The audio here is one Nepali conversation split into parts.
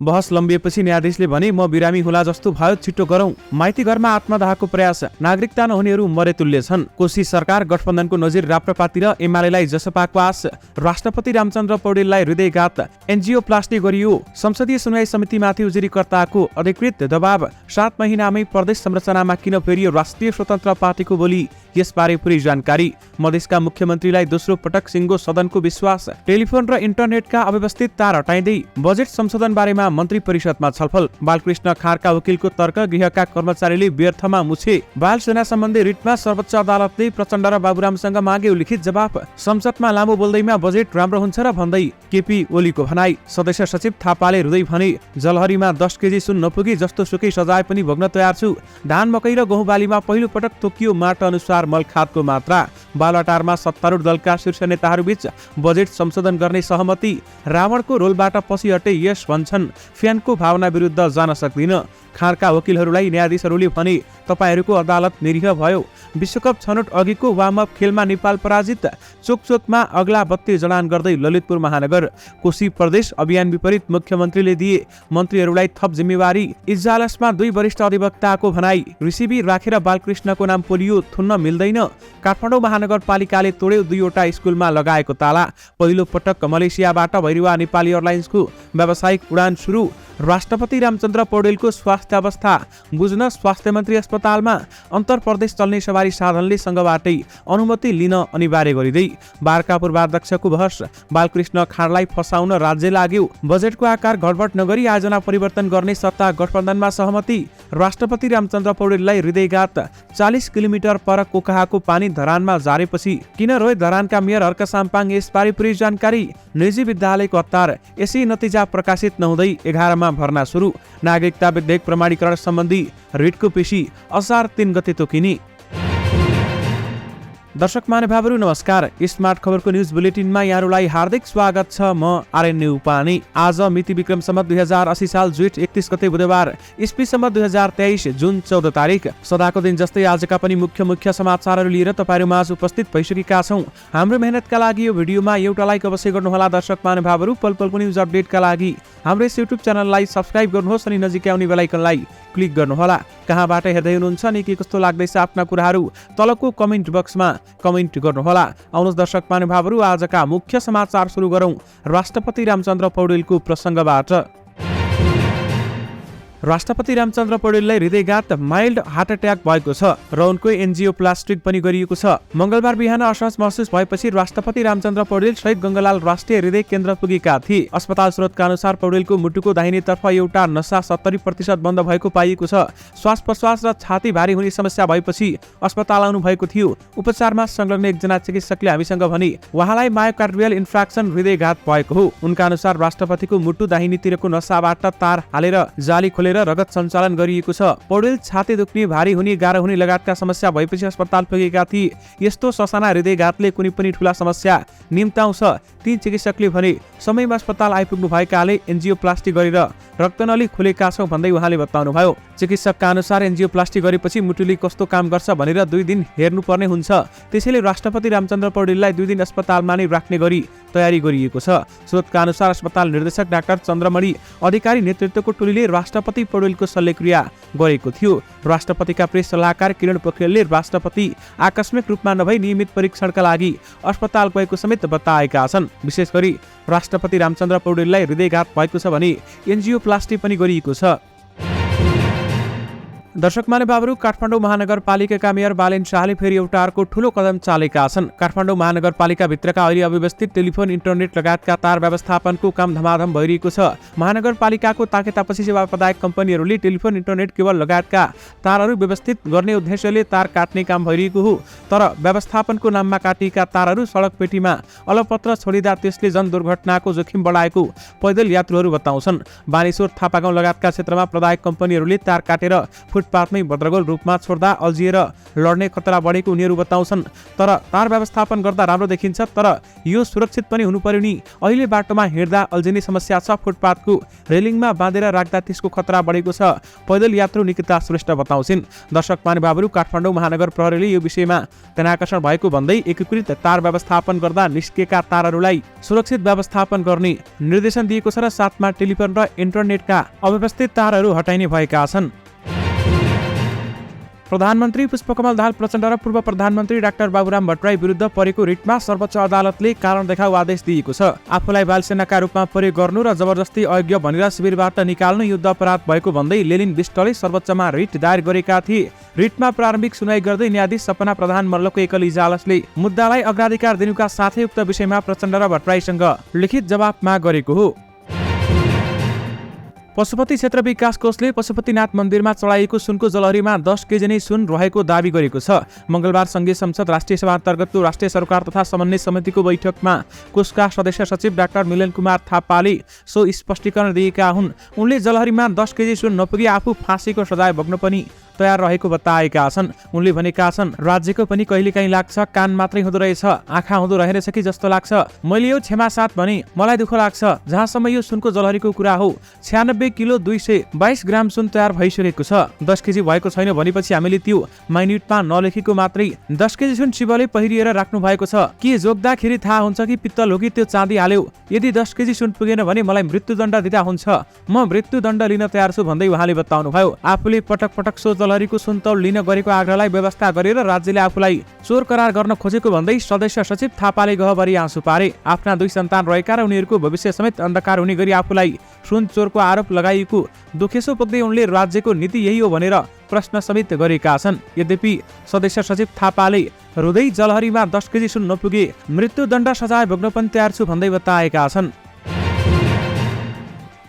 बहस लम्बिएपछि न्यायाधीशले भने म बिरामी होला जस्तो भयो, छिटो गरौं। माइती घरमा आत्मदाहको प्रयास, नागरिकता नहुनेहरू मरेतुल्य छन्। कोशी सरकार गठबन्धनको नजिर राप्रपातिर एमालेलाई जसपाको आस, राष्ट्रपति रामचन्द्र पौडेललाई हृदयघात, एन्जियोप्लास्टी गरियो। संसदीय सुनवाई समितिमाथि उजुरीकर्ताको अधिकृत दबाव, 7 महिनामै प्रदेश संरचनामा किन फेरियो राष्ट्रिय स्वतन्त्र पार्टीको बोली, यसबारे पूरै जानकारी। मधेसका मुख्यमन्त्रीलाई दोस्रो पटक सिङ्गो सदनको विश्वास, टेलिफोन र इन्टरनेटका अव्यवस्थित तार हटाइँदै बजेट संशोधन बारेमा मन्त्री परिषदमा छलफल। बालकृष्ण खाँडका वकिलको तर्क, गृहका कर्मचारीले व्यर्थमा मुछे। बाल सेना सम्बन्धी रिटमा सर्वोच्च अदालतले प्रचण्ड र बाबुरामसँग माग्यो लिखित जवाफ। संसदमा लामो बोल्दैमा बजेट राम्रो हुन्छ र भन्दै केपी ओलीको भनाई। सदस्य सचिव थापाले रुँदै भने, जलहरीमा 10 केजी सुन नपुगी जस्तो सुकै सजाय पनि भोग्न तयार छु। धान मकै र गहुँ बालीमा पहिलो पटक तोकियो माट अनुसार मलखादको मात्रा। बालुवाटारमा सत्तारूढ दलका शीर्ष नेताहरूबीच बजेट संशोधन गर्ने सहमति। रावणको रोलबाट पछि हटे यस भन्छन्, फ्यानको भावना विरुद्ध जान सक्दिन। खाँडका वकिलहरूलाई न्यायाधीशहरूले भने, तपाईहरूको अदालत निरीह भयो। विश्वकप छनौट अघिको वार्मअप खेलमा नेपाल पराजित। चोकचोकमा अग्ला बत्ती जडान गर्दै ललितपुर महानगर। कोशी प्रदेश अभियान विपरीत मुख्यमन्त्रीले दिए मन्त्रीहरूलाई थप जिम्मेवारी। इजलासमा 2 वरिष्ठ अधिवक्ताको भनाई, रिसिभी राखेर बालकृष्णको नाम पोलियो थुन्न मिल्दैन। काठमाडौँ महानगरपालिकाले तोड्यो 2वटा स्कुलमा लगाएको ताला। पहिलो पटक मलेसियाबाट भैरवा नेपाली एयरलाइन्सको व्यावसायिक उडान सुरु। राष्ट्रपति रामचन्द्र पौडेलको स्वास्थ्य अवस्था बुझ्न स्वास्थ्य मन्त्री अस्पतालमा। अन्तर प्रदेश चल्ने सवारी साधनले संघबाटै अनुमति लिन अनिवार्य गरिँदै। बारका पूर्वाध्यक्षको बहस, बालकृष्ण खाँडलाई फसाउन राज्य लाग्यो। बजेटको आकार गडबड नगरी आयोजना परिवर्तन गर्ने सत्ता गठबन्धनमा सहमति। राष्ट्रपति रामचन्द्र पौडेललाई हृदयघात। 40 किलोमिटर पर कोकाहाको पानी धरानमा झारेपछि किन रोए धरानका मेयर हर्क साम्पाङ, यसबारे पूरै जानकारी। निजी विद्यालयको हतार, यसै नतिजा प्रकाशित नहुँदै 11 मा भर्ना सुरु। नागरिकता विधेयक प्रमाणीकरण सम्बन्धी रिटको पेशी असार 3 गते तोकिने। दर्शक महानुभावहरू नमस्कार। स्मार्ट खबरको न्युज बुलेटिनमा यहाँहरूलाई हार्दिक स्वागत छ। म आर्यन उपाने। आज मिति विक्रम सम्मत 2080 साल जेठ 31 गते बुधबार, इस्वी सम्मत 2023 जुन 14 तारिक। सदाको दिन जस्तै आजका पनि मुख्य समाचारहरू लिएर तपाईहरु माझ उपस्थित भइसकेका छौं। हाम्रो मेहनतका लागि यो भिडियोमा एउटा लाइक अवश्य गर्नुहोला। दर्शक महानुभावहरू पलपलको न्युज अपडेटका लागि हाम्रो यस युट्युब च्यानललाई सब्स्क्राइब गर्नुहोस् अनि नजिकै आउने बेल आइकनलाई क्लिक गर्नुहोला। कहाँबाट हेर्दै हुनुहुन्छ अनि के कस्तो लाग्दैछ आफ्ना कुराहरू तलको कमेन्ट बक्समा कमेन्ट गर्नुहोला। आउनुहोस् दर्शक महानुभावहरू आजका मुख्य समाचार सुरु गरौं राष्ट्रपति रामचन्द्र पौडेलको प्रसंगबाट। राष्ट्रपति रामचन्द्र पौडेललाई हृदयघात माइल्ड हार्ट अट्याक भएको छ र उनको एन्जियोप्लास्टिक पनि गरिएको छ। मंगलबार बिहान असहज महसुस भएपछि राष्ट्रपति रामचन्द्र पौडेल शहीद गंगालाल राष्ट्रिय हृदय केन्द्र पुगेका थिए। अस्पताल स्रोतका अनुसार पौडेलको मुटुको दाहिनेतर्फ एउटा नसा 70% बन्द भएको पाइएको छ। श्वास प्रश्वास र छाती भारी हुने समस्या भएपछि अस्पताल आउनु भएको थियो। उपचारमा संलग्न एकजना चिकित्सकले हामीसँग भने उहाँलाई मायोकार्डियल इन्फ्राक्सन हृदयघात भएको हो। उनका अनुसार राष्ट्रपतिको मुटु दाहिनेतिरको नसाबाट तार हालेर जाली खोले रगत सञ्चालन गरिएको छ। पौडेल छाती दुख्ने, भारी हुने, गाह्रो हुने लगायतका समस्या भएपछि अस्पताल पुगेका थिए। यस्तो ससाना हृदयघातले कुनै पनि ठूला समस्या निम्ताउँछ। ती चिकित्सकले भने समयमा अस्पताल आइपुग्नु भएकाले एन्जियोप्लास्टी गरेर रक्तनली खोलेका छौं भन्दै उहाँले बताउनुभयो। चिकित्सकका अनुसार एन्जियोप्लास्टी गरेपछि मुटुले कस्तो काम गर्छ भनेर 2 दिन हेर्नुपर्ने हुन्छ। त्यसैले राष्ट्रपति रामचन्द्र पौडेललाई 2 दिन अस्पतालमा नै राख्ने गरी तयारी गरिएको छ। स्रोतका अनुसार अस्पताल निर्देशक डाक्टर चन्द्रमणि अधिकारी नेतृत्वको टोलीले राष्ट्रपति पौडेलको शल्यक्रिया गरेको थियो। राष्ट्रपतिका प्रेस सल्लाहकार किरण पोखरेलले राष्ट्रपति आकस्मिक रूपमा नभई नियमित परीक्षणका लागि अस्पताल गएको समेत बताएका छन्। विशेष गरी राष्ट्रपति रामचन्द्र पौडेललाई हृदयघात भएको छ भने एन्जियोप्लास्टी पनि गरिएको छ। दर्शक महानुभावहरू, काठमाडौँ महानगरपालिकाका मेयर बालेन शाहले फेरि एउटा अर्को ठूलो कदम चालेका छन्। काठमाडौँ महानगरपालिका भित्रका अहिले अव्यवस्थित टेलिफोन, इन्टरनेट लगायतका तार व्यवस्थापनको काम धमाधम भइरहेको छ। महानगरपालिकाको ताकेतापछि सेवा प्रदायक कम्पनीहरूले टेलिफोन, इन्टरनेट, केबल लगायतका तारहरू व्यवस्थित गर्ने उद्देश्यले तार काट्ने काम भइरहेको हो। तर व्यवस्थापनको नाममा काटिएका तारहरू सडक पेटीमा अलपत्र छोडिँदा त्यसले जन दुर्घटनाको जोखिम बढाएको पैदल यात्रुहरू बताउँछन्। बानेश्वर, थापागाउँ लगायतका क्षेत्रमा प्रदायक कम्पनीहरूले तार काटेर फुटपाथमै भद्रगोल रूपमा छोड्दा अल्झिएर लड्ने खतरा बढेको उनीहरू बताउँछन्। तर तार व्यवस्थापन गर्दा राम्रो देखिन्छ, तर यो सुरक्षित पनि हुनु पर्यो नि। अहिले बाटोमा हिँड्दा अल्झिने समस्या छ। फुटपाथको रेलिङमा बाँधेर राख्दा त्यसको खतरा बढेको छ। पैदल यात्रु निकिता श्रेष्ठ बताउँछिन्। दर्शक महानुभावहरू, काठमाडौँ महानगर प्रहरीले यो विषयमा ध्यानाकर्षण भएको भन्दै एकीकृत तार व्यवस्थापन गर्दा निस्केका तारहरूलाई सुरक्षित व्यवस्थापन गर्ने निर्देशन दिएको छ र साथमा टेलिफोन र इन्टरनेटका अव्यवस्थित तारहरू हटाइने भएका छन्। प्रधानमन्त्री पुष्पकमल दाहाल प्रचण्ड र पूर्व प्रधानमन्त्री डाक्टर बाबुराम भट्टराई विरुद्ध परेको रिटमा सर्वोच्च अदालतले कारण देखाउ आदेश दिएको छ। आफूलाई बालसेनाका रूपमा प्रयोग गर्नु र जबरजस्ती अयोग्य भनेर शिविरबाट निकाल्नु युद्ध अपराध भएको भन्दै लेनिन विष्टले सर्वोच्चमा रिट दायर गरेका थिए। रिटमा प्रारम्भिक सुनवाई गर्दै न्यायाधीश सपना प्रधान मल्लको एकल इजलासले मुद्दालाई अग्राधिकार दिनुका साथै उक्त विषयमा प्रचण्ड र भट्टराईसँग लिखित जवाफ माग गरेको हो। पशुपति क्षेत्र विकास कोषले पशुपतिनाथ मन्दिरमा चढाइएको सुनको जलहरीमा 10 केजी नै सुन रहेको दावी गरेको छ। मंगलबार संघीय संसद राष्ट्रिय सभा अन्तर्गतको राष्ट्रिय सरकार तथा समन्वय समितिको बैठकमा कोषका सदस्य सचिव डाक्टर मिलन कुमार थापाले सो स्पष्टीकरण दिएका हुन्। उनले जलहरीमा 10 केजी सुन नपुगी आफू फाँसीको सजाय भोग्न पनि तयार रहेको बताएका छन्। उनले भनेका छन्, राज्यको पनि कहिलेकाहीँ लाग्छ कान मात्रै हुँदो रहेछ, आँखा हुँदो रहेछ कि जस्तो लाग्छ। मैले यो क्षमा साथ भने मलाई दुःख लाग्छ। जहाँसम्म यो सुनको जलहरीको कुरा हो, 96 किलो 222 ग्राम सुन तयार भइसकेको छ। 10 केजी भएको छैन भनेपछि हामीले त्यो माइन्युटमा नलेखेको मात्रै 10 केजी सुन शिवले पहिरिएर राख्नु भएको छ। के जोग्दाखेरि थाहा हुन्छ कि पित्तल हो कि त्यो चाँदी हाल्यो? यदि 10 केजी सुन पुगेन भने मलाई मृत्युदण्ड दिँदा हुन्छ। म मृत्युदण्ड लिन तयार छु भन्दै उहाँले बताउनुभयो। आफूले पटक पटक सो जलहरीको सुनतौल लिन गरेको आग्रहलाई व्यवस्था गरेर राज्यले आफूलाई चोर करार गर्न खोजेको भन्दै सदस्य सचिव थापाले गहभरि आँसु पारे। आफ्ना 2 सन्तान रहेका र उनीहरूको भविष्य समेत अन्धकार हुने गरी आफूलाई सुन चोरको आरोप लगाइएको दुखेसो पुग्दै उनले राज्यको नीति यही हो भनेर प्रश्न समेत गरेका छन्। यद्यपि सदस्य सचिव थापाले रुँदै जलहरीमा 10 केजी सुन नपुगे मृत्युदण्ड सजाय भोग्न पनि तयार छु भन्दै बताएका छन्।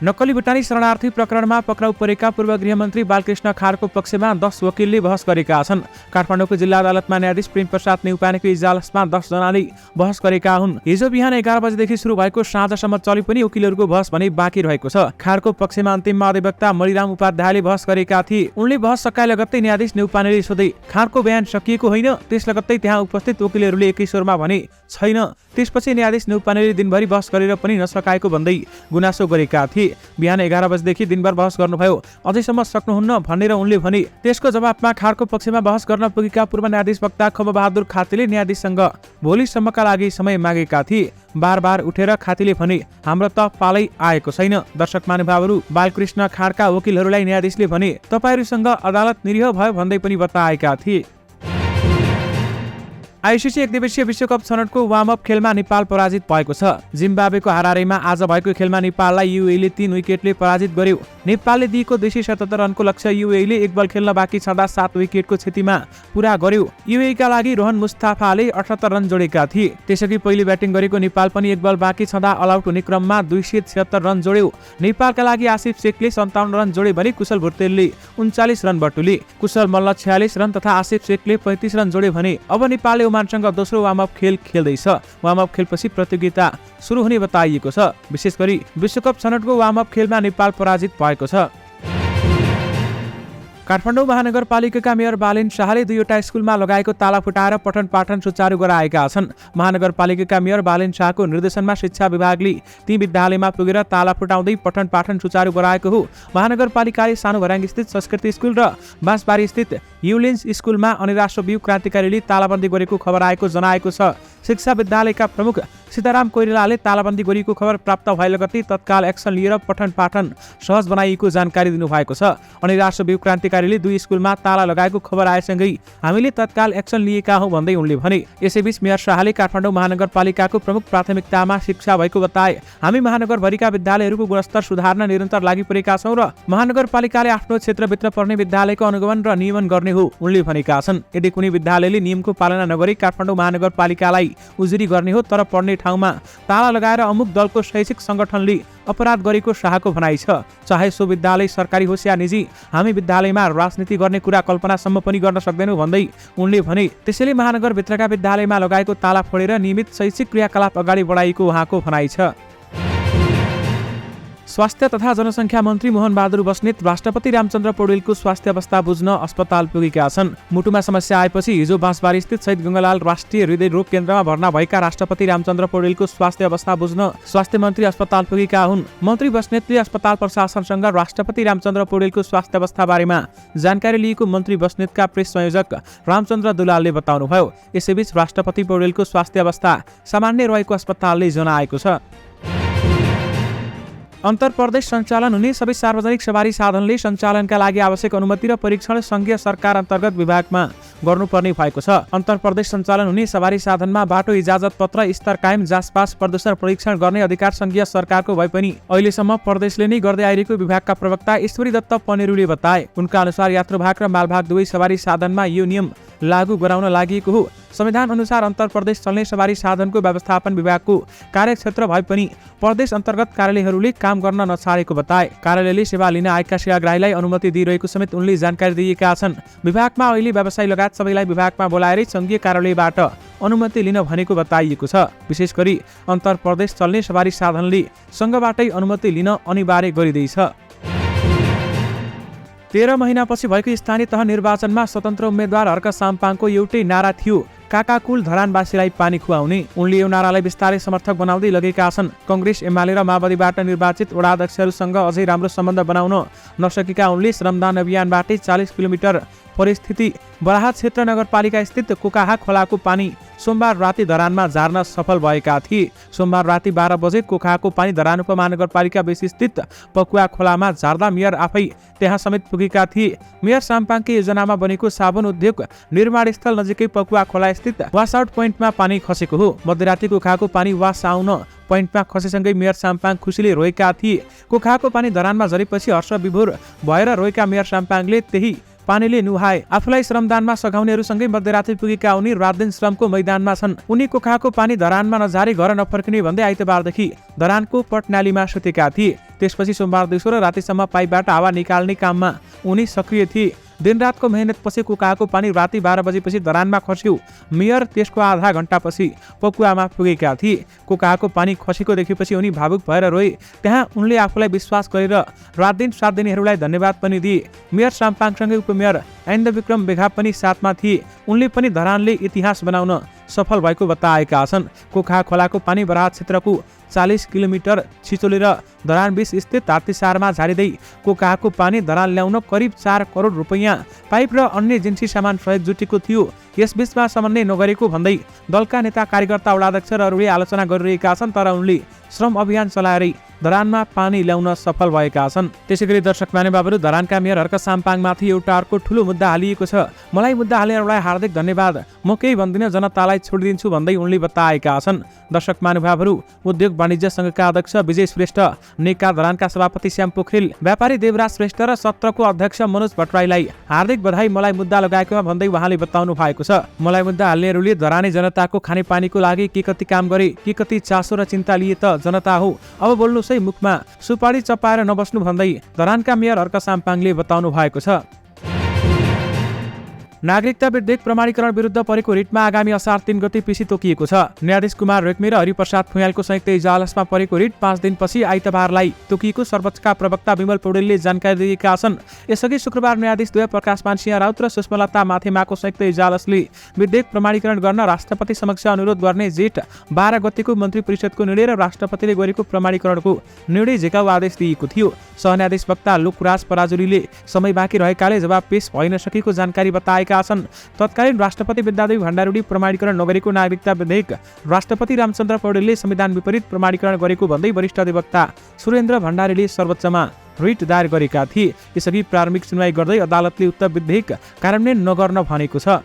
नक्कली भुटानी शरणार्थी प्रकरणमा पक्राउ परेका पूर्व गृहमन्त्री बालकृष्ण खारको पक्षमा 10 वकिलले बहस गरेका छन्। काठमाडौँको जिल्ला अदालतमा न्यायाधीश प्रेम प्रसाद नेउपानेको इजलासमा 10 जनाले बहस गरेका हुन्। हिजो बिहान 11 बजेदेखि सुरु भएको साँझसम्म चली पनि वकिलहरूको बहस भने बाँकी रहेको छ। खारको पक्षमा अन्तिम महाधिवक्ता मणिराम उपाध्यायले बहस गरेका थिए। उनले बहस सकाए लगत्तै न्यायाधीश नेउपानेले सोधे, खारको बयान सकिएको होइन? त्यस लगत्तै त्यहाँ उपस्थित वकिलहरूले एकै स्वरमा भने, छैन। त्यसपछि न्यायाधीश नेउपानेले दिनभरि बहस गरेर पनि नसकाएको भन्दै गुनासो गरेका थिए। बिहान 11 बजेदेखि दिनभर बहस गर्नुभयो, अझैसम्म सक्नुहुन्न भनेर उनले भने। त्यसको जवाफमा खारको पक्षमा बहस गर्न पुगेका पूर्व न्यायाधीश वक्ता खमबहादुर खातीले न्यायाधीशसँग भोलिसम्मका लागि समय मागेका थिए। बार उठेर खातीले भने, हाम्रो त पालै आएको छैन। दर्शक महानुभावहरू, बालकृष्ण खारका वकिलहरूलाई न्यायाधीशले भने, तपाईहरूसँग अदालत निरीह भयो भन्दै पनि बताएका थिए। आइसिसी एकदिवसीय विश्वकप छनौटको वार्मअप खेलमा नेपाल पराजित भएको छ। जिम्बाब्वेको हरारेमा आज भएको खेलमा नेपाललाई युएईले 3 विकेटले पराजित गर्यो। नेपालले दिएको 277 रनको लक्ष्य युएईले 1 बल खेल्न बाँकी छँदा 7 विकेटको क्षतिमा पूरा गर्यो। युएईका लागि रोहन मुस्ताफाले 78 रन जोडेका थिए। त्यसअघि पहिले ब्याटिङ गरेको नेपाल पनि 1 बल बाँकी छँदा अलआउट हुने क्रममा 276 रन जोड्यो। नेपालका लागि आसिफ शेखले 57 रन जोडे भने कुशल भुर्तेलले 39 रन बटुले। कुशल मल्ल 46 रन तथा आसिफ शेखले 35 रन जोडे भने अब नेपालले ओमानसँग दोस्रो वार्मअप खेल खेल्दैछ। वार्मअप खेलपछि प्रतियोगिता सुरु हुने बताइएको छ। विशेष गरी विश्वकप छनौटको वार्मअप खेलमा नेपाल पराजित भएको छ। काठमाडौँ महानगरपालिकाका मेयर बालेन शाहले 2वटा स्कुलमा लगाएको ताला फुटाएर पठन पाठन सुचारू गराएका छन्। महानगरपालिकाका मेयर बालेन शाहको निर्देशनमा शिक्षा विभागले ती विद्यालयमा पुगेर ताला फुटाउँदै पठन पाठन सुचारू गराएको हो। महानगरपालिकाले सानो भर्याङ स्थित संस्कृति स्कुल र बाँसबारी स्थित युलेन्स स्कुलमा अनिराश्र बिउ क्रान्तिकारीले तालाबन्दी गरेको खबर आएको जनाएको छ। शिक्षा विद्यालयका प्रमुख सीताराम कोइरालाले तालाबन्दी गरिएको खबर प्राप्त भए लगत्तै तत्काल एक्सन लिएर पठन पाठन सहज बनाइएको जानकारी दिनुभएको छ। अनिराश्र बिउ क्रान्तिकारीले 2 स्कुलमा ताला लगाएको खबर आएसँगै हामीले तत्काल एक्सन लिएका हौं भन्दै उनले भने। यसैबीच मेयर शाहले काठमाडौँ महानगरपालिकाको प्रमुख प्राथमिकतामा शिक्षा भएको बताए। हामी महानगरभरिका विद्यालयहरूको गुणस्तर सुधार्न निरन्तर लागि परेका छौं र महानगरपालिकाले आफ्नो क्षेत्रभित्र पर्ने विद्यालयको अनुगमन र नियमन गर्ने हो उनले भनेका छन्। यदि कुनै विद्यालयले नियमको पालना नगरी काठमाडौँ महानगरपालिकालाई उजुरी गर्ने हो तर पढ्ने ठाउँमा ताला लगाएर अमुक दलको शैक्षिक संगठनले अपराध गरेको शाहको भनाइ छ। चाहे सो विद्यालय सरकारी होस् या निजी, हामी विद्यालयमा राजनीति गर्ने कुरा कल्पनासम्म पनि गर्न सक्दैनौँ भन्दै उनले भने। त्यसैले महानगरभित्रका विद्यालयमा लगाएको ताला फोडेर नियमित शैक्षिक क्रियाकलाप अगाडि बढाइएको उहाँको भनाइ छ। स्वास्थ्य तथा जनसङ्ख्या मन्त्री मोहन बहादुर बस्नेत राष्ट्रपति रामचन्द्र पौडेलको स्वास्थ्य अवस्था बुझ्न अस्पताल पुगेका छन्। मुटुमा समस्या आएपछि हिजो बाँसबारी स्थित शहीद गङ्गालाल राष्ट्रिय हृदय रोग केन्द्रमा भर्ना भएका राष्ट्रपति रामचन्द्र पौडेलको स्वास्थ्य अवस्था बुझ्न स्वास्थ्य मन्त्री अस्पताल पुगेका हुन्। मन्त्री बस्नेतले अस्पताल प्रशासनसँग राष्ट्रपति रामचन्द्र पौडेलको स्वास्थ्य अवस्था बारेमा जानकारी लिएको मन्त्री बस्नेतका प्रेस संयोजक रामचन्द्र दुलालले बताउनुभयो। यसैबीच राष्ट्रपति पौडेलको स्वास्थ्य अवस्था सामान्य रहेको अस्पतालले जनाएको छ। अन्तर्प्रदेश सञ्चालन हुने सबै सार्वजनिक सवारी साधनले सञ्चालनका लागि आवश्यक अनुमति र परीक्षण सङ्घीय सरकार अन्तर्गत विभागमा गर्नुपर्ने भएको छ। अन्तर्प्रदेश सञ्चालन हुने सवारी साधनमा बाटो इजाजत पत्र स्तर कायम जाँचपास प्रदूषण परीक्षण गर्ने अधिकार सङ्घीय सरकारको भए पनि अहिलेसम्म प्रदेशले नै गर्दै आइरहेको विभागका प्रवक्ता ईश्वरी दत्त पनेरुले बताए। उनका अनुसार यात्रुभाग र मालभाग दुवै सवारी साधनमा यो नियम लागू गराउन लागि हो। संविधान अनुसार अन्तर्प्रदेश चल्ने सवारी साधनको व्यवस्थापन विभागको कार्यक्षेत्र भए पनि प्रदेश अन्तर्गत कार्यालयहरूले काम गर्न नछाडेको बताए। कार्यालयले सेवा लिन आएका सेवाग्राहीलाई अनुमति दिइरहेको समेत उनले जानकारी दिएका छन्। विभागमा अहिले व्यवसायी लगायत सबैलाई विभागमा बोलाएरै सङ्घीय कार्यालयबाट अनुमति लिन भनेको बताइएको छ। विशेष गरी अन्तर्प्रदेश चल्ने सवारी साधनले सङ्घबाटै अनुमति लिन अनिवार्य गरिँदैछ। 13 महिनापछि भएको स्थानीय तह निर्वाचनमा स्वतन्त्र उम्मेद्वार हर्क साम्पाङको एउटै नारा थियो, काकाकुल धरानवासीलाई पानी खुवाउने। उनले यो नारालाई बिस्तारै समर्थक बनाउँदै लगेका छन्। कांग्रेस एमाले र माओवादीबाट निर्वाचित वडा अध्यक्षहरूसँग अझै राम्रो सम्बन्ध बनाउन नसकेका उनले श्रमदान अभियानबाटै 40 किलोमिटर परिस्थिति बराहा क्षेत्र नगरपालिका स्थित कोकाहा खोलाको पानी सोमबार राति धरानमा झार्न सफल भएका थिए। सोमबार राति 12 बजे कोकाहाको पानी धरान उपमहानगरपालिका 20 स्थित पकुवा खोलामा झार्दा मेयर आफै त्यहाँ समेत पुगेका थिए। मेयर साम्पाङको योजनामा बनेको साबुन उद्योग निर्माण स्थल नजिकै पकुवा खोला स्थित वास आउट पोइन्टमा पानी खसेको हो। मध्यराति कोकाहाको पानी वास आउन पोइन्टमा खसेसँगै मेयर साम्पाङ खुसीले रोएका थिए। कोकाहाको पानी धरानमा झरेपछि हर्ष विभोर भएर रोएका मेयर साम्पाङले त्यही पानीले नुहाए। आफूलाई श्रमदानमा सघाउनेहरूसँगै मध्यरात्रि पुगेका उनी रात दिन श्रमको मैदानमा छन्। उनी कोकाहाको पानी धरानमा नझारी घर नफर्किने भन्दै आइतबारदेखि धरानको पटनालीमा सुतेका थिए। त्यसपछि सोमबार दिउँसो र रातिसम्म पाइपबाट हावा निकाल्ने काममा उनी सक्रिय थिए। दिनरातको मेहनतपछि कोकाहाको पानी राति 12 बजेपछि धरानमा खस्यो। मेयर त्यसको आधा घण्टापछि पकुवामा पुगेका थिए। कोकाहाको पानी खसेको देखेपछि उनी भावुक भएर रोए। त्यहाँ उनले आफूलाई विश्वास गरेर रात दिन साथ दिनेहरूलाई धन्यवाद पनि दिए। मेयर साम्पाङसँगै उपमेयर ऐन्द विक्रम बेघा पनि साथमा थिए। उनले पनि धरानले इतिहास बनाउन सफल भएको बताएका छन्। कोकाहा खोलाको पानी बराहा क्षेत्रको 40 किलोमिटर छिचोलेर धरान 20 स्थित हात्तीसारमा झारिँदै कोकाहाको पानी धरान ल्याउन करिब 4 करोड रुपैयाँ पाइप र अन्य एजेन्सी सामान सहयोग जुटेको थियो। यसबीचमा समन्वय नगरेको भन्दै दलका नेता कार्यकर्ता वडाध्यक्ष र अरूले आलोचना गरिरहेका छन्। तर उनले श्रम अभियान चलाएरै धरानमा पानी ल्याउन सफल भएका छन्। त्यसैगरी दर्शक महानुभावहरू, धरानका मेयर हर्क साम्पाङमाथि एउटा अर्को ठूलो मुद्दा हालिएको छ। मलाई मुद्दा हाल्नेहरूलाई हार्दिक धन्यवाद, म केही भन्दिन, जनतालाई छोडिदिन्छु भन्दै उनले बताएका छन्। दर्शक महानुभावहरू, उद्योग वाणिज्य संघका अध्यक्ष विजय श्रेष्ठ, नेका धरानका सभापति श्याम पोखरेल, व्यापारी देवराज श्रेष्ठ र सत्रको अध्यक्ष मनोज भट्टराईलाई हार्दिक बधाई मलाई मुद्दा लगाएकोमा भन्दै उहाँले बताउनु भएको छ। मलाई मुद्दा हाल्नेहरूले धरानी जनताको खानेपानीको लागि के कति काम गरे, के कति चासो र चिन्ता लिए त जनता हो, अब बोल्नु मुखमा सुपारी चपाएर नबस्नु भन्दै धरानका मेयर हर्क साम्पाङले बताउनु भएको छ। नागरिकता विधेयक प्रमाणीकरण विरुद्ध परेको रिटमा आगामी असार 3 गते पिसी तोकिएको छ। न्यायाधीश कुमार रेग्मी र हरिप्रसाद फुयालको संयुक्त इजलासमा परेको रिट 5 दिनपछि आइतबारलाई तोकिएको सर्वोच्चका प्रवक्ता विमल पौडेलले जानकारी दिएका छन्। यसअघि शुक्रबार न्यायाधीश द्वय प्रकाश मानसिंह राउत र सुष्मलता माथेमाको संयुक्त इजलासले विधेयक प्रमाणीकरण गर्न राष्ट्रपति समक्ष अनुरोध गर्ने जेठ 12 गतेको मन्त्री परिषदको निर्णय र राष्ट्रपतिले गरेको प्रमाणीकरणको निर्णय झिकाउ आदेश दिएको थियो। सहन्यायाधीश वक्ता लोकराज पराजुलीले समय बाँकी रहेकाले जवाब पेश भइन सकेको जानकारी बताएका छन्। तत्कालीन राष्ट्रपति विद्यादेवी भण्डारीले प्रमाणीकरण नगरेको नागरिकता विधेयक राष्ट्रपति रामचन्द्र पौडेलले संविधान विपरीत प्रमाणीकरण गरेको भन्दै वरिष्ठ अधिवक्ता सुरेन्द्र भण्डारीले सर्वोच्चमा रिट दायर गरेका थिए। यसअघि प्रारम्भिक सुनवाई गर्दै अदालतले उक्त विधेयक कार्यान्वयन नगर्न भनेको छ।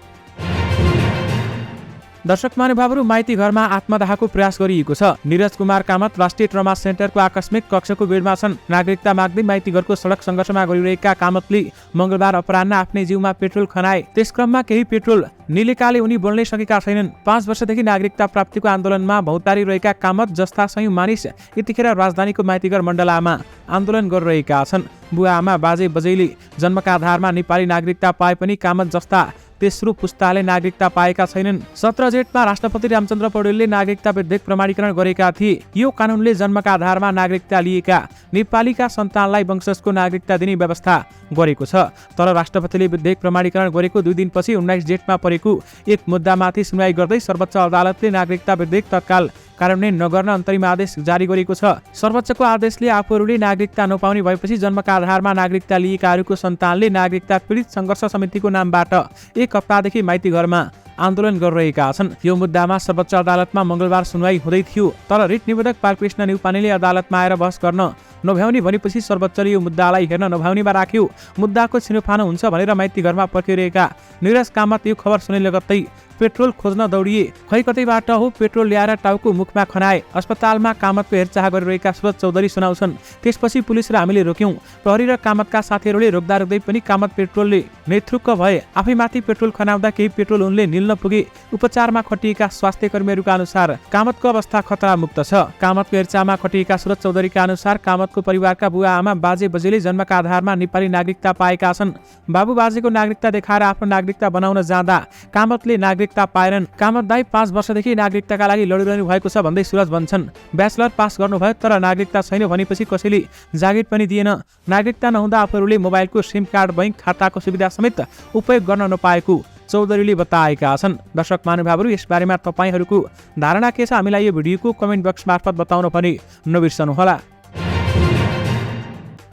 दर्शक महानुभावहरू, माइती घरमा आत्मदाहको प्रयास गरिएको छ। नीरज कुमार कामत राष्ट्रिय ट्रमा सेन्टरको आकस्मिक कक्षको बेडमा छन्। नागरिकता माग्दै माइती घरको सडक सङ्घर्षमा गरिरहेका कामतले मंगलबार अपराह्न आफ्नै जिउमा पेट्रोल खनाए। त्यस क्रममा केही पेट्रोल निलेकाले उनी बोल्नै सकेका छैनन्। 5 वर्षदेखि नागरिकता प्राप्तिको आन्दोलनमा भौतारी रहेका कामत जस्ता सयौं मानिस यतिखेर राजधानीको माइतीघर मण्डलामा आन्दोलन गरिरहेका छन्। बुवा आमा बाजे बजैले जन्मका आधारमा नेपाली नागरिकता पाए पनि कामत जस्ता तेस्रो पुस्ताले नागरिकता पाएका छैनन्। 17 जेठमा राष्ट्रपति रामचन्द्र पौडेलले नागरिकता विधेयक प्रमाणीकरण गरेका थिए। यो कानूनले जन्मका आधारमा नागरिकता लिएका नेपालीका सन्तानलाई वंशजको नागरिकता दिने व्यवस्था गरेको छ। तर राष्ट्रपतिले विधेयक प्रमाणीकरण गरेको 2 दिनपछि 19 जेठमा परेको एक मुद्दामाथि सुनवाई गर्दै सर्वोच्च अदालतले नागरिकता विधेयक तत्काल कार्यान्वयन नगर्न अन्तरिम आदेश जारी गरेको छ। सर्वोच्चको आदेशले आफूहरूले नागरिकता नपाउने भएपछि जन्मका आधारमा नागरिकता लिएकाहरूको सन्तानले नागरिकता पीडित सङ्घर्ष समितिको नामबाट 1 हप्तादेखि माइती घरमा आन्दोलन गरिरहेका छन्। यो मुद्दामा सर्वोच्च अदालतमा मङ्गलबार सुनवाई हुँदै थियो, तर रिट निवेदक बालकृष्ण न्युपानेले अदालतमा आएर बहस गर्न नभ्याउने भनेपछि सर्वोच्चले यो मुद्दालाई हेर्न नभ्याउनेमा राख्यो। मुद्दाको छिनोफानो हुन्छ भनेर माइती घरमा पर्खिरहेका निरज कामत यो खबर सुने लगत्तै पेट्रोल खोज्न दौडिए। खै कतैबाट हो पेट्रोल ल्याएर टाउको मुखमा खनाए। अस्पतालमा कामतको हेरचाह गरिरहेका सुरज चौधरी सुनाउँछन्। त्यसपछि पुलिस र हामीले रोक्यौं। प्रहरी र कामतका साथीहरूले रोक्दा रोक्दै पनि कामत पेट्रोलले नेतृत्व भए। आफैमाथि पेट्रोल खनाउँदा केही पेट्रोल उनले निल्न पुगे। उपचारमा खटिएका स्वास्थ्य कर्मीहरूका अनुसार कामतको अवस्था खतरामुक्त छ। कामतको हेरचाहमा खटिएका सुरज चौधरीका अनुसार कामतको परिवारका बुवा आमा बाजे बजेले जन्मका आधारमा नेपाली नागरिकता पाएका छन्। बाबु बाजेको नागरिकता देखाएर आफ्नो नागरिकता बनाउन जाँदा कामतले नागरिकता पाएनन्। कामत दाई 5 वर्षदेखि नागरिकताका लागि लडिरहनु भएको छ भन्दै सुरज भन्छन्। ब्याचलर पास गर्नुभयो तर नागरिकता छैन भनेपछि कसैले जागिर पनि दिएन। नागरिकता नहुँदा आफूहरूले मोबाइलको सिम कार्ड, बैंक खाताको सुविधा समेत उपयोग गर्न नपाएको चौधरीले बताएका छन्। दर्शक महानुभावहरू, यसबारेमा तपाईहरूको धारणा के छ हामीलाई यो भिडियोको कमेन्ट बक्स मार्फत बताउन पनि नबिर्सनुहोला।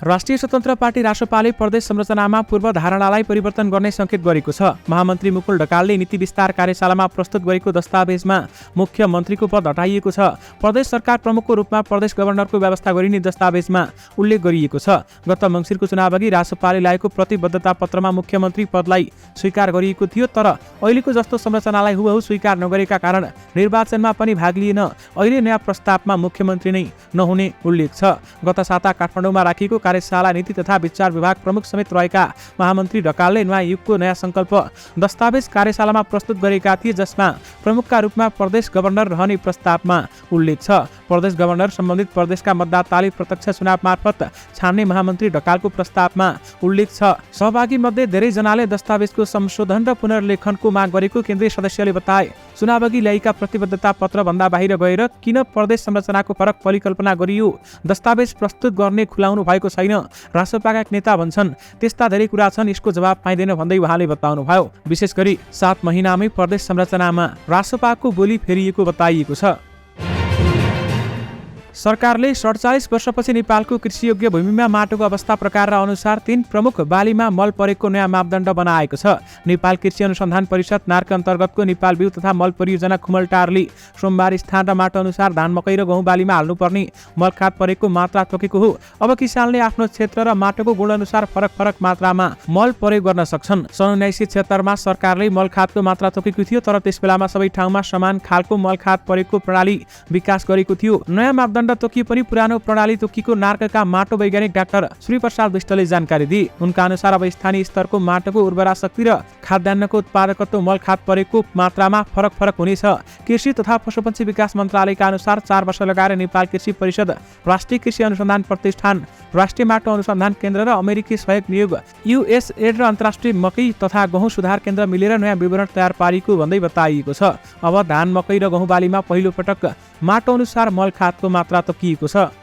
राष्ट्रिय स्वतन्त्र पार्टी रासपाले प्रदेश संरचनामा पूर्वधारणालाई परिवर्तन गर्ने संकेत गरेको छ। महामन्त्री मुकुल ढकालले नीति विस्तार कार्यशालामा प्रस्तुत गरेको दस्तावेजमा मुख्यमन्त्रीको पद हटाइएको छ। प्रदेश सरकार प्रमुखको रूपमा प्रदेश गभर्नरको व्यवस्था गरिने दस्तावेजमा उल्लेख गरिएको छ। गत मङ्सिरको चुनावअघि रासपाले ल्याएको प्रतिबद्धता पत्रमा मुख्यमन्त्री पदलाई स्वीकार गरिएको थियो, तर अहिलेको जस्तो संरचनालाई हुबहु स्वीकार नगरेका कारण निर्वाचनमा पनि भाग लिएन। अहिले नयाँ प्रस्तावमा मुख्यमन्त्री नै नहुने उल्लेख छ। गत साता काठमाडौँमा राखिएको कार्यशाला नीति तथा विचार विभाग प्रमुख समेत रहेका महामन्त्री ढकालले नयाँ युगको नयाँ संकल्प दस्तावेज कार्यशालामा प्रस्तुत गरेका थिए, जसमा प्रमुखका रूपमा प्रदेश गभर्नर रहने प्रस्तावमा उल्लेख छ। प्रदेश गभर्नर सम्बन्धित प्रदेशका मतदाताले प्रत्यक्ष चुनाव मार्फत छान्ने महामन्त्री ढकालको प्रस्तावमा उल्लेख छ। सहभागी मध्ये धेरैजनाले दस्तावेजको संशोधन र पुनर्लेखनको माग गरेको केन्द्रीय सदस्यले बताए। चुनावअघि ल्याएका प्रतिबद्धता पत्र भन्दा बाहिर गएर किन प्रदेश संरचनाको फरक परिकल्पना गरियो, दस्तावेज प्रस्तुत गर्ने खुलाउनु भएको छैन। रासपाका एक नेता भन्छन् त्यस्ता धेरै कुरा छन्, यसको जवाब पाइँदैन भन्दै उहाँले बताउनुभयो। विशेष गरी 7 महिनामै प्रदेश संरचनामा रासपाको बोली फेरिएको बताइएको छ। सरकारले 47 वर्षपछि नेपालको कृषियोग्य भूमिमा माटोको अवस्था प्रकार र अनुसार 3 प्रमुख बालीमा मल परेको नयाँ मापदण्ड बनाएको छ। नेपाल कृषि अनुसन्धान परिषद नार्क अन्तर्गतको नेपाल बिउ तथा मल परियोजना खुमलटारले सोमबार स्थान र माटो अनुसार धान, मकै र गहुँ बालीमा हाल्नुपर्ने मलखाद परेको मात्रा तोकेको हो। अब किसानले आफ्नो क्षेत्र र माटोको गुणअनुसार फरक फरक मात्रामा मल प्रयोग गर्न सक्छन्। सन् 1976 मा सरकारले मलखादको मात्रा तोकेको थियो, तर त्यसबेलामा सबै ठाउँमा समान खालको मलखाद परेको प्रणाली विकास गरेको थियो। नयाँ मापदण्ड तोकिए पनि पुरानो प्रणाली तोकिएको नार्कका माटो वैज्ञानिक डाक्टर श्रीप्रसाद विष्टले जानकारी दिए। उनका अनुसार अब स्थानीय स्तरको माटोको उर्वरा शक्ति र खाद्यान्नको उत्पादकत्व मलखाद परेको मात्रामा फरक फरक हुनेछ। कृषि तथा पशुपक्षी विकास मन्त्रालयका अनुसार 4 वर्ष लगाएर नेपाल कृषि परिषद, राष्ट्रिय कृषि अनुसन्धान प्रतिष्ठान, राष्ट्रिय माटो अनुसन्धान केन्द्र र अमेरिकी सहयोग नियोग USAID र अन्तर्राष्ट्रिय मकै तथा गहुँ सुधार केन्द्र मिलेर नयाँ विवरण तयार पारेको भन्दै बताइएको छ। अब धान, मकै र गहुँ बालीमा पहिलो पटक माटो अनुसार मलखादको मात्रा तोकिएको छ।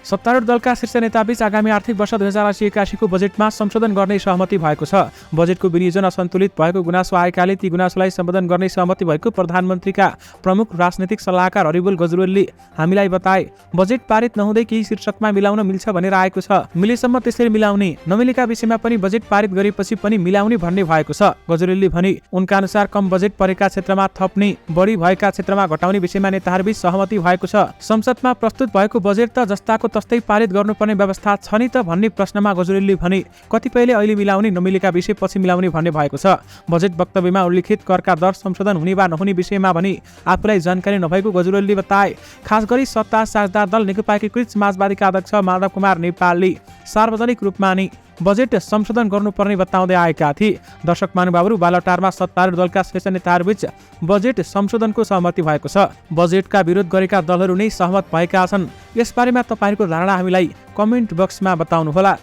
सत्तारूढ दलका शीर्ष नेताबीच आगामी आर्थिक वर्ष 2080-81 को बजेटमा संशोधन गर्ने सहमति भएको छ। बजेटको विनियोजन असन्तुलित भएको गुनासो आएकाले ती गुनासोलाई सम्बोधन गर्ने सहमति भएको प्रधानमन्त्रीका प्रमुख राजनीतिक सल्लाहकार हरिबुल गजरुलले हामीलाई बताए। बजेट पारित नहुँदै केही शीर्षकमा मिलाउन मिल्छ भनेर आएको छ। मिलेसम्म त्यसरी मिलाउने, नमिलेका विषयमा पनि बजेट पारित गरेपछि पनि मिलाउने भन्ने भएको छ। गजरुलले भने उनका अनुसार कम बजेट परेका क्षेत्रमा थप्ने, बढी भएका क्षेत्रमा घटाउने विषयमा नेताहरूबीच सहमति भएको छ। संसदमा प्रस्तुत भएको बजेट त जस्ताको तस्तै पारित गर्नुपर्ने व्यवस्था छ नि त भन्ने प्रश्नमा गजरुलले भने कतिपयले अहिले मिलाउने, नमिलेका विषय पछि मिलाउने भन्ने भएको छ। बजेट वक्तव्यमा उल्लिखित करका दर संशोधन हुने वा नहुने विषयमा भने आफूलाई जानकारी नभएको गजरुलले बताए। खास गरी सत्ता साझेदार दल नेकपा एकीकृत समाजवादीका अध्यक्ष माधव कुमार नेपालले सार्वजनिक रूपमा नै बजेट संशोधन गर्नुपर्ने बताउँदै आएका थिए। दर्शक महानुभावहरू, बालटारमा सत्तारूढ दलका शीर्ष नेताहरूबीच बजेट संशोधनको सहमति भएको छ। बजेटका विरोध गरेका दलहरू नै सहमत भएका छन्। यसबारेमा तपाईहरूको धारणा हामीलाई कमेन्ट बक्समा बताउनुहोला।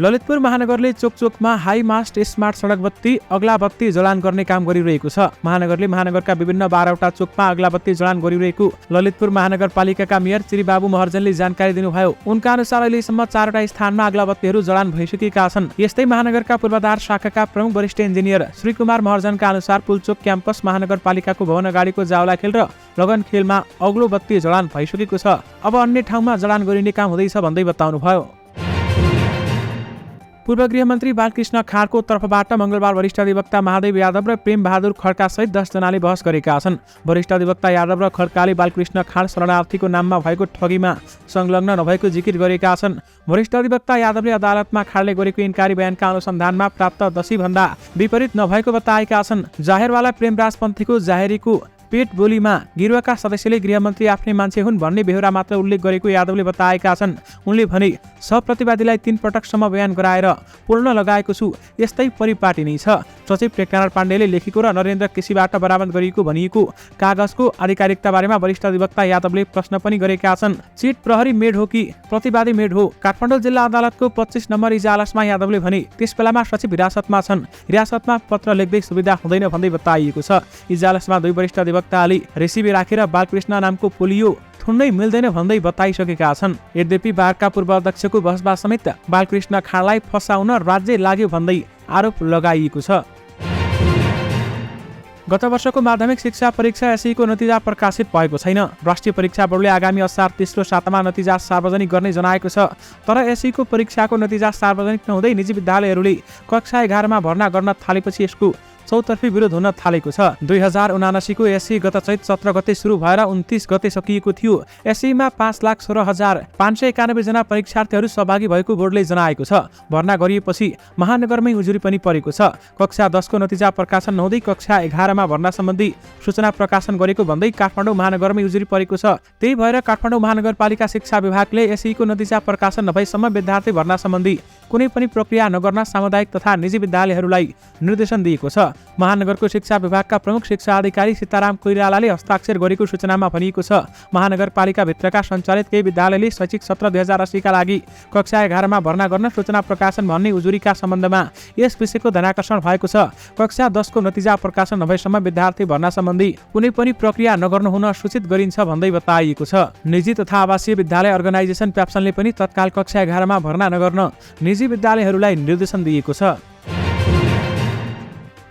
ललितपुर महानगरले चोकचोकमा हाई मास्ट स्मार्ट सडक बत्ती अग्ला बत्ती जडान गर्ने काम गरिरहेको छ। महानगरले महानगरका विभिन्न 12वटा चोकमा अग्ला बत्ती जडान गरिरहेको ललितपुर महानगरपालिकाका मेयर श्री बाबु महर्जनले जानकारी दिनुभयो। उनका अनुसार अहिलेसम्म 4वटा स्थानमा अग्ला बत्तीहरू जडान भइसकेका छन्। यस्तै महानगरका पूर्वाधार शाखाका प्रमुख वरिष्ठ इन्जिनियर श्री कुमार महर्जनका अनुसार पुलचोक क्याम्पस महानगरपालिकाको भवन अगाडिको जावला खेल र लगन खेलमा अग्लो बत्ती जडान भइसकेको छ। अब अन्य ठाउँमा जडान गरिने काम हुँदैछ भन्दै बताउनुभयो। पूर्व गृहमन्त्री बालकृष्ण खाँडको तर्फबाट मंगलबार वरिष्ठ अधिवक्ता महादेव यादव र प्रेम बहादुर खड्का सहित 10 जनाले बहस गरेका छन्। वरिष्ठ अधिवक्ता यादव र खड्काले बालकृष्ण खाँड शरणार्थीको नाममा भएको ठगीमा संलग्न नभएको जिकिर गरेका छन्। वरिष्ठ अधिवक्ता यादवले अदालतमा खाँडले गरेको इन्कारी बयानका अनुसन्धानमा प्राप्त दोषीभन्दा विपरीत नभएको बताएका छन्। जाहेरवाला प्रेमराज पन्थीको जाहेरीको पेट बोलीमा गिरुवाका सदस्यले गृहमन्त्री आफ्नै मान्छे हुन् भन्ने बेहोरा मात्र उल्लेख गरेको यादवले बताएका छन्। उनले भने सहप्रतिवादीलाई 3 पटकसम्म बयान गराएर पोल्न लगाएको छु, यस्तै परिपाटी नै छ। सचिव टेकनारायण पाण्डेले लेखेको र नरेन्द्र केसीबाट बरामद गरिएको भनिएको कागजको आधिकारिकता बारेमा वरिष्ठ अधिवक्ता यादवले प्रश्न पनि गरेका छन्। चिट प्रहरी मेड हो कि प्रतिवादी मेड हो? काठमाडौँ जिल्ला अदालतको 25 नम्बर इजलासमा यादवले भने त्यस बेलामा सचिव हिरासतमा छन्, हिरासतमा पत्र लेख्दै सुविधा हुँदैन भन्दै बताइएको छ। इजलासमा 2 वरिष्ठ अधिवक्ताले रेसिपी राखेर बालकृष्ण नामको पोलियो थुन्नै मिल्दैन भन्दै बताइसकेका छन्। यद्यपि बारका पूर्व अध्यक्षको बहसमा समेत बालकृष्ण खाँडलाई फसाउन राज्य लाग्यो भन्दै आरोप लगाइएको छ। गत वर्षको माध्यमिक शिक्षा परीक्षा एसईको नतिजा प्रकाशित भएको छैन। राष्ट्रिय परीक्षा बोर्डले आगामी असार तेस्रो सातामा नतिजा सार्वजनिक गर्ने जनाएको छ। तर एसईको परीक्षाको नतिजा सार्वजनिक नहुँदै निजी विद्यालयहरूले कक्षा 11 मा भर्ना गर्न थालेपछि यसको चौतर्फी विरोध हुन थालेको छ। 2079 को एसई गत चैत 17 गते सुरु भएर 29 गते सकिएको थियो। एसईमा 5,16,591 जना परीक्षार्थीहरू सहभागी भएको बोर्डले जनाएको छ। भर्ना गरिएपछि महानगरमै उजुरी पनि परेको छ। कक्षा 10 को नतिजा प्रकाशन नहुँदै कक्षा 11 मा भर्ना सम्बन्धी सूचना प्रकाशन गरेको भन्दै काठमाडौँ महानगरमै उजुरी परेको छ। त्यही भएर काठमाडौँ महानगरपालिका शिक्षा विभागले एसईको नतिजा प्रकाशन नभएसम्म विद्यार्थी भर्ना सम्बन्धी कुनै पनि प्रक्रिया नगर्न सामुदायिक तथा निजी विद्यालयहरूलाई निर्देशन दिएको छ। महानगरको शिक्षा विभागका प्रमुख शिक्षा अधिकारी सीताराम कोइरालाले हस्ताक्षर गरेको सूचनामा भनिएको छ। महानगरपालिका भित्रका सञ्चालित केही विद्यालयले शैक्षिक सत्र 2080 का लागि कक्षा 11 मा भर्ना गर्न सूचना प्रकाशन भन्ने उजुरीका सम्बन्धमा यस विषयको ध्यानाकर्षण भएको छ। कक्षा 10 को नतिजा प्रकाशन नभएसम्म विद्यार्थी भर्ना सम्बन्धी कुनै पनि प्रक्रिया नगर्नु हुन सूचित गरिन्छ भन्दै बताइएको छ। निजी तथा आवासीय विद्यालय अर्गनाइजेसन प्याप्सनले पनि तत्काल कक्षा 11 मा भर्ना नगर्न निजी विद्यालयहरूलाई निर्देशन दिएको छ।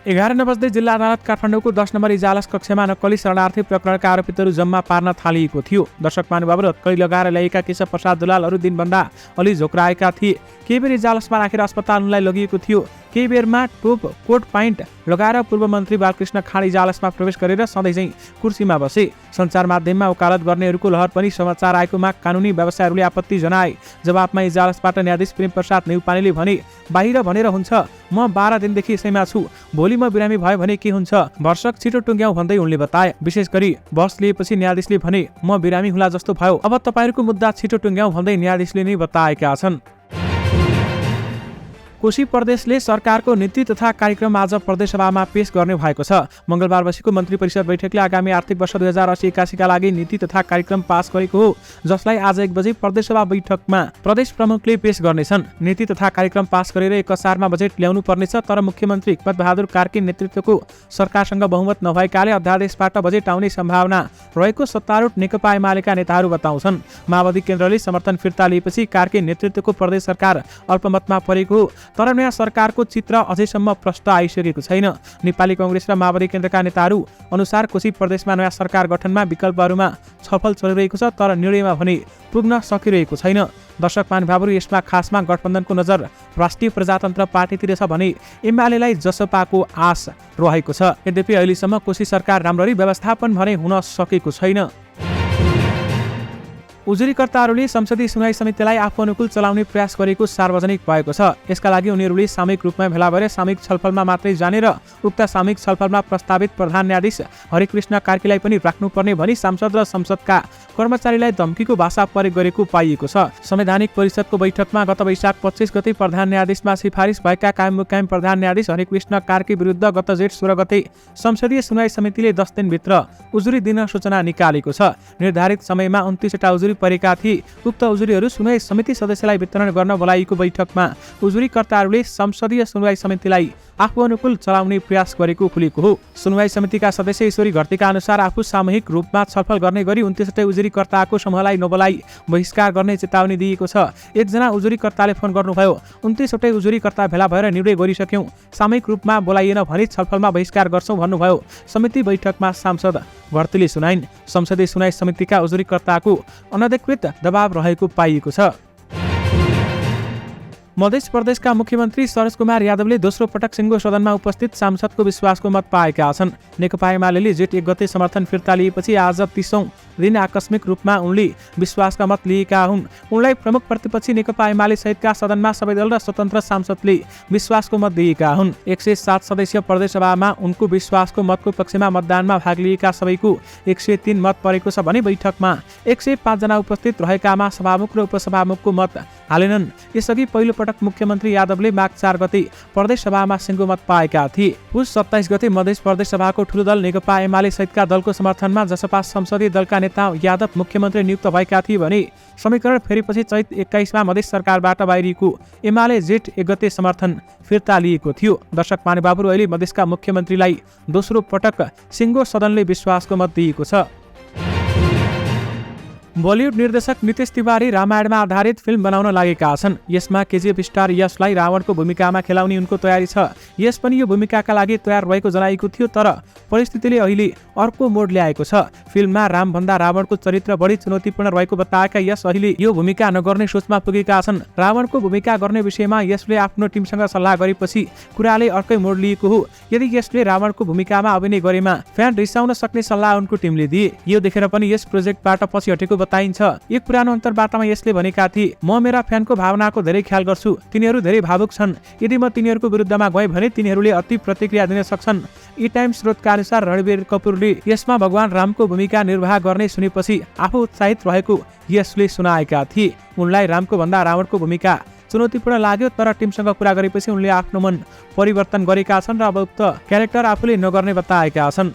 11 बज्दै जिल्ला अदालत काठमाडौँको 10 नम्बर इजलास कक्षमा नक्कली शरणार्थी प्रकरणका आरोपितहरू जम्मा पार्न थालिएको थियो। दर्शक महानुभावहरू हत्कडी लगाएर ल्याएका केशव प्रसाद दुलालहरू दिनभन्दा अलि झोक्राएका थिए। केही बेर इजलासमा राखेर अस्पताल उनलाई लगिएको थियो। केही बेरमा टोप कोट पाइन्ट लगाएर पूर्व मन्त्री बालकृष्ण खाँड इजलासमा प्रवेश गरेर सधैँ चाहिँ कुर्सीमा बसे। सञ्चार माध्यममा वकालत गर्नेहरूको लहर पनि समाचार आएकोमा कानुनी व्यवसायहरूले आपत्ति जनाए। जवाफमा इजलासबाट न्यायाधीश प्रेम प्रसाद नेउपानेले भने बाहिर भनेर हुन्छ, म 12 दिनदेखि यसैमा छु, भोलि म बिरामी भयो भने के हुन्छ, भर्सक छिटो टुङ्ग्याउँ भन्दै उनले बताए। विशेष गरी बस लिएपछि न्यायाधीशले भने म बिरामी हुला जस्तो भयो, अब तपाईहरूको मुद्दा छिटो टुङ्ग्याउँ भन्दै न्यायाधीशले नै बताएका छन्। कोशी प्रदेशले सरकारको नीति तथा कार्यक्रम आज प्रदेश सभामा पेश गर्ने भएको छ। मंगलबार बसेको मन्त्री परिषद बैठकले आगामी आर्थिक वर्ष 2080-81 का लागि नीति तथा कार्यक्रम पास गरेको हो, जसलाई आज 1 बजे प्रदेश सभा बैठकमा प्रदेश प्रमुखले पेश गर्नेछन्। नीति तथा कार्यक्रम पास गरेर 1 असारमा बजेट ल्याउनु पर्नेछ, तर मुख्यमन्त्री हिक्मत बहादुर कार्की नेतृत्वको सरकारसँग बहुमत नभएकाले अध्यादेशबाट बजेट आउने सम्भावना रहेको सत्तारूढ नेकपा एमालेका नेताहरू बताउँछन्। माओवादी केन्द्रले समर्थन फिर्ता लिएपछि कार्की नेतृत्वको प्रदेश सरकार अल्पमतमा परेको, तर नयाँ सरकारको चित्र अझैसम्म प्रष्ट आइसकेको छैन। नेपाली कांग्रेस र माओवादी केन्द्रका नेताहरू अनुसार कोशी प्रदेशमा नयाँ सरकार गठनमा विकल्पहरूमा छलफल चलिरहेको छ, तर निर्णयमा भने पुग्न सकिरहेको छैन। दर्शक महानुभावहरू, यसमा खासमा गठबन्धनको नजर राष्ट्रिय प्रजातन्त्र पार्टीतिर छ भने एमालेलाई जसपाको आश रहेको छ। यद्यपि अहिलेसम्म कोशी सरकार राम्ररी व्यवस्थापन भने हुन सकेको छैन। उजुरीकर्ताहरूले संसदीय सुनवाई समितिलाई आफू अनुकूल चलाउने प्रयास गरेको सार्वजनिक भएको छ। यसका लागि उनीहरूले सामूहिक रूपमा भेला भएर सामूहिक छलफलमा मात्रै जाने र उक्त सामूहिक छलफलमा प्रस्तावित प्रधान न्यायाधीश हरिकृष्ण कार्कीलाई पनि राख्नुपर्ने भनी सांसद र संसदका कर्मचारीलाई धम्कीको भाषा प्रयोग गरेको पाइएको छ। संवैधानिक परिषदको बैठकमा गत वैशाख 25 गते प्रधान न्यायाधीशमा सिफारिस भएका कायम मुकायम प्रधान न्यायाधीश हरिकृष्ण कार्की विरुद्ध गत जेठ 16 गते संसदीय सुनवाई समितिले 10 दिनभित्र उजुरी दिन सूचना निकालेको छ। निर्धारित समयमा 29 वटा उजुरी परेका थिए। उक्त उजुरीहरू सुनवाई समिति सदस्यलाई वितरण गर्न बोलाइएको बैठकमा उजुरीकर्ताहरूले संसदीय सुनवाई समितिलाई आफू अनुकूल चलाउने प्रयास गरेको खुलेको हो। सुनवाई समितिका सदस्य ईश्वरी घरतीका अनुसार आफू सामूहिक रूपमा छलफल गर्ने गरी 29 उजुरीकर्ताको समूहलाई नबोलाई बहिष्कार गर्ने चेतावनी दिएको छ। एकजना उजुरीकर्ताले फोन गर्नुभयो, 29 उजुरीकर्ता भेला भएर निर्णय गरिसक्यौं, सामूहिक रूपमा बोलाइएन भने छलफलमा बहिष्कार गर्छौं भन्नुभयो। समिति बैठकमा सांसद घरतीले सुनाइन्। संसदीय सुनवाई समितिका उजुरीकर्ताको अनधिकृत दबाव रहेको पाइएको छ। मध्य प्रदेशका मुख्यमन्त्री सरोज कुमार यादवले दोस्रो पटक सिङ्गो सदनमा उपस्थित सांसदको विश्वासको मत पाएका छन्। नेकपा एमाले जेठ 1 गते समर्थन फिर्ता लिएपछि आज 30औं दिन आकस्मिक रूपमा उनले विश्वासका मत लिएका हुन्। उनलाई प्रमुख प्रतिपक्षी नेकपा एमाले सहितका सदनमा सबै दल र स्वतन्त्र सांसदले विश्वासको मत दिएका हुन्। 107 सदस्यीय प्रदेशसभामा उनको विश्वासको मतको पक्षमा मतदानमा भाग लिएका सबैको 103 मत परेको छ भने बैठकमा 105 जना उपस्थित रहेकामा सभामुख र उपसभामुखको मत हालेनन्। यसअघि पहिलो पटक मुख्यमन्त्री यादवले माघ 4 गते प्रदेश सभामा सिङ्गो मत पाएका थिए। पुस 27 गते मध्य प्रदेश सभाको ठूलो दल नेकपा एमाले सहितका दलको समर्थनमा जसपा संसदीय दलका नेता यादव मुख्यमन्त्री नियुक्त भएका थिए भने समीकरण फेरिपछि चैत 21मा मधेस सरकारबाट बाहिरिएको एमाले जेठ 1 गते समर्थन फिर्ता लिएको थियो। दर्शक महानुभावहरू, अहिले मधेसका मुख्यमन्त्रीलाई दोस्रो पटक सिङ्गो सदनले विश्वासको मत दिएको छ। बलिउड निर्देशक नितेश तिवारी रामायणमा आधारित फिल्म बनाउन लागेका छन्। यसमा केजीएफ स्टार यशलाई रावणको भूमिकामा खेलाउने उनको तयारी छ। यस पनि यो भूमिकाका लागि तयार रहेको जनाएको थियो, तर परिस्थितिले अहिले अर्को मोड ल्याएको छ। फिल्ममा रामभन्दा रावणको चरित्र बढी चुनौतीपूर्ण रहेको बताएका यश अहिले यो भूमिका नगर्ने सोचमा पुगेका छन्। रावणको भूमिका गर्ने विषयमा यसले आफ्नो टिमसँग सल्लाह गरेपछि कुराले अर्कै मोड लिएको हो। यदि यसले रावणको भूमिकामा अभिनय गरेमा फ्यान रिसाउन सक्ने सल्लाह उनको टिमले दिए। यो देखेर पनि यस प्रोजेक्टबाट पछि हटेको बताइन्छ। एक पुरानो अन्तर्वार्तामा यसले भनेका थिए, म मेरा फ्यानको भावनाको धेरै ख्याल गर्छु। तिनीहरू धेरै भावुक छन्। यदि म तिनीहरूको विरुद्धमा गएँ भने तिनीहरूले अति प्रतिक्रिया दिन सक्छन्। ई टाइम स्रोतका अनुसार रणबीर कपूरले यसमा भगवान रामको भूमिका निर्वाह गर्ने सुनेपछि आफू उत्साहित रहेको यसले सुनाएका थिए। उनलाई रामको भन्दा रावणको भूमिका चुनौतीपूर्ण लाग्यो, तर टिमसँग कुरा गरेपछि उनले आफ्नो मन परिवर्तन गरेका छन् र अब उक्त क्यारेक्टर आफूले नगर्ने बताएका छन्।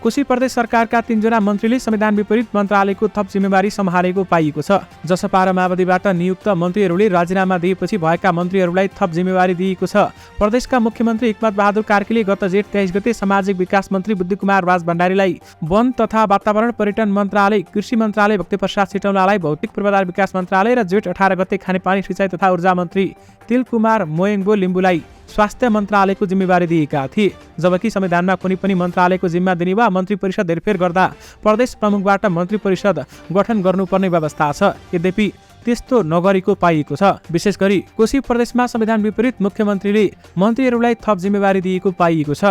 कोशी प्रदेश सरकारका 3 जना मन्त्रीले संविधान विपरीत मन्त्रालयको थप जिम्मेवारी सम्हालेको पाइएको छ। जसपा र माओवादीबाट नियुक्त मन्त्रीहरूले राजीनामा दिएपछि भएका मन्त्रीहरूलाई थप जिम्मेवारी दिएको छ। प्रदेशका मुख्यमन्त्री हिक्मत बहादुर कार्कीले गत जेठ 23 गते सामाजिक विकास मन्त्री बुद्धि कुमार राजभण्डारीलाई वन तथा वातावरण पर्यटन मन्त्रालय, कृषि मन्त्रालय भक्ति प्रसाद सिटौलालाई भौतिक पूर्वाधार विकास मन्त्रालय र जेठ 18 गते खानेपानी सिँचाइ तथा ऊर्जा मन्त्री तिल कुमार मोयङ्बो लिम्बुलाई स्वास्थ्य मन्त्रालयको जिम्मेवारी दिएका थिए। जबकि संविधानमा कुनै पनि मन्त्रालयको जिम्मा दिने वा मन्त्री परिषद हेरफेर गर्दा प्रदेश प्रमुखबाट मन्त्री परिषद गठन गर्नुपर्ने व्यवस्था छ। यद्यपि त्यस्तो नगरेको पाइएको छ। विशेष गरी कोशी प्रदेशमा संविधान विपरीत मुख्यमन्त्रीले मन्त्रीहरूलाई थप जिम्मेवारी दिएको पाइएको छ।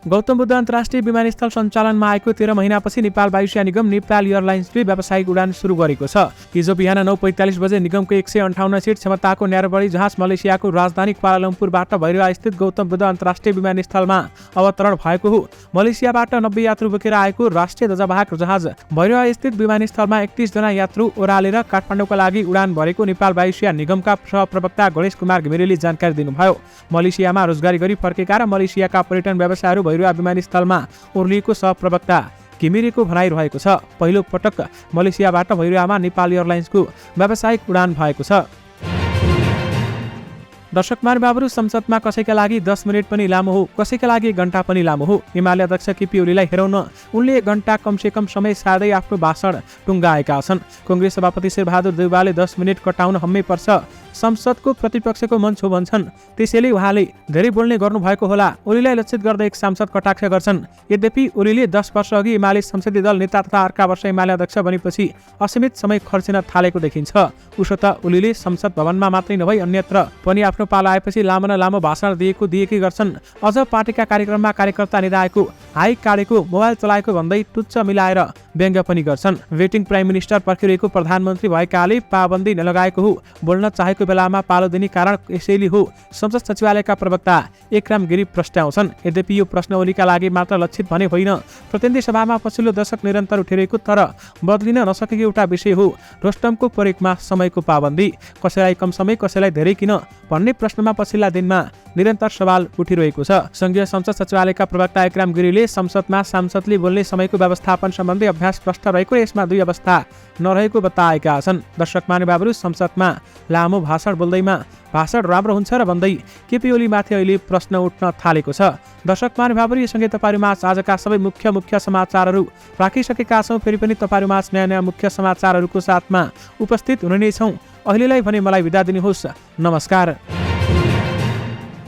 गौतम बुद्ध अन्तर्राष्ट्रिय विमानस्थल सञ्चालनमा आएको 13 महिनापछि नेपाल वायुसेना निगम नेपाल एयरलाइन्सले व्यावसायिक उडान सुरु गरेको छ। हिजो बिहान 9:45 बजे निगमको 158 सिट क्षमताको न्यारोबडी जहाज मलेसियाको राजधानी क्वालालम्पुरबाट भैरवास्थित गौतम बुद्ध अन्तर्राष्ट्रिय विमानस्थलमा अवतरण भएको हो। मलेसियाबाट 90 यात्रु बोकेर आएको राष्ट्रिय ध्वजावाहक जहाज भैरवास्थित विमानस्थलमा 31 जना यात्रु ओह्रालेर काठमाडौँका लागि उडान भरेको नेपाल वायुसेना निगमका सहप्रवक्ता गणेश कुमार घिमिरेले जानकारी दिनुभयो। मलेसियामा रोजगारी गरी फर्केका र मलेसियाका पर्यटन व्यवसायहरू भैरवा विमानस्थलमा ओर्लिएको सहप्रवक्ता घिमिरेको भनाइ रहेको छ। पहिलो पटक मलेसियाबाट भैरवामा नेपाल एयरलाइन्सको व्यावसायिक उडान भएको छ। दर्शक महानुभावहरू, संसदमा कसैका लागि 10 मिनट पनि लामो हो, कसैका लागि 1 घण्टा पनि लामो हो। एमाले अध्यक्ष केपी ओलीलाई हेराउन उनले 1 घण्टा कमसेकम समय सार्दै आफ्नो भाषण टुङ्गाएका छन्। कांग्रेस सभापति शेरबहादुर देउवाले 10 मिनट कटाउन हम्मै पर्छ, संसदको प्रतिपक्षको मञ्च हो भन्छन्। त्यसैले उहाँले धेरै बोल्ने गर्नुभएको होला। ओलीलाई लक्षित गर्दै एक सांसद कटाक्ष गर्छन्। यद्यपि ओलीले 10 वर्ष अघि एमाले संसदीय दल नेता तथा अर्का वर्ष एमाले अध्यक्ष बनेपछि असीमित समय खर्चिन थालेको देखिन्छ। उसो त ओलीले संसद भवनमा मात्रै नभई अन्यत्र पनि आफ्नो पालो आएपछि लामो न लामो भाषण दिएकै गर्छन्। अझ पार्टीका कार्यक्रममा कार्यकर्ता निधाएको, हाइक काटेको, मोबाइल चलाएको भन्दै टुच्च मिलाएर व्यङ्ग्य पनि गर्छन्। वेटिङ प्राइम मिनिस्टर पर्खिरहेको प्रधानमन्त्री भएकाले पाबन्दी नलगाएको हो, बोल्न चाहेको बेलामा पालो दिने कारण यसैले हो, संसद सचिवालयका प्रवक्ता एकराम गिरी प्रश्नाउँछन्। यद्यपि यो प्रश्न ओलीका लागि मात्र लक्षित भने होइन, प्रतिनिधि सभामा पछिल्लो दशक निरन्तर उठिरहेको तर बदलिन नसकेको एउटा विषय हो। रोस्टमको प्रयोगमा समयको पाबन्दी, कसैलाई कम समय कसैलाई धेरै किन भन्ने भन्ने प्रश्नमा पछिल्ला दिनमा निरन्तर सवाल उठिरहेको छ। संघीय संसद सचिवालयका प्रवक्ता इक्राम गिरीले संसदमा सांसदले बोल्ने समयको व्यवस्थापन सम्बन्धी अभ्यास प्रष्ट रहेको र यसमा दुई अवस्था नरहेको बताएका छन्। दर्शक महानुभावहरू, संसदमा लामो भाषण बोल्दैमा भाषण राम्रो हुन्छ र भन्दै केपी ओलीमाथि अहिले प्रश्न उठ्न थालेको छ। दर्शक महानुभावहरू, यससँगै तपाईँहरूमाझ आजका सबै मुख्य समाचारहरू राखिसकेका छौँ। फेरि पनि तपाईँहरूमाझ नयाँ नयाँ मुख्य समाचारहरूको साथमा उपस्थित हुने नै छौँ। अहिलेलाई भने मलाई बिदा दिनुहोस्। नमस्कार।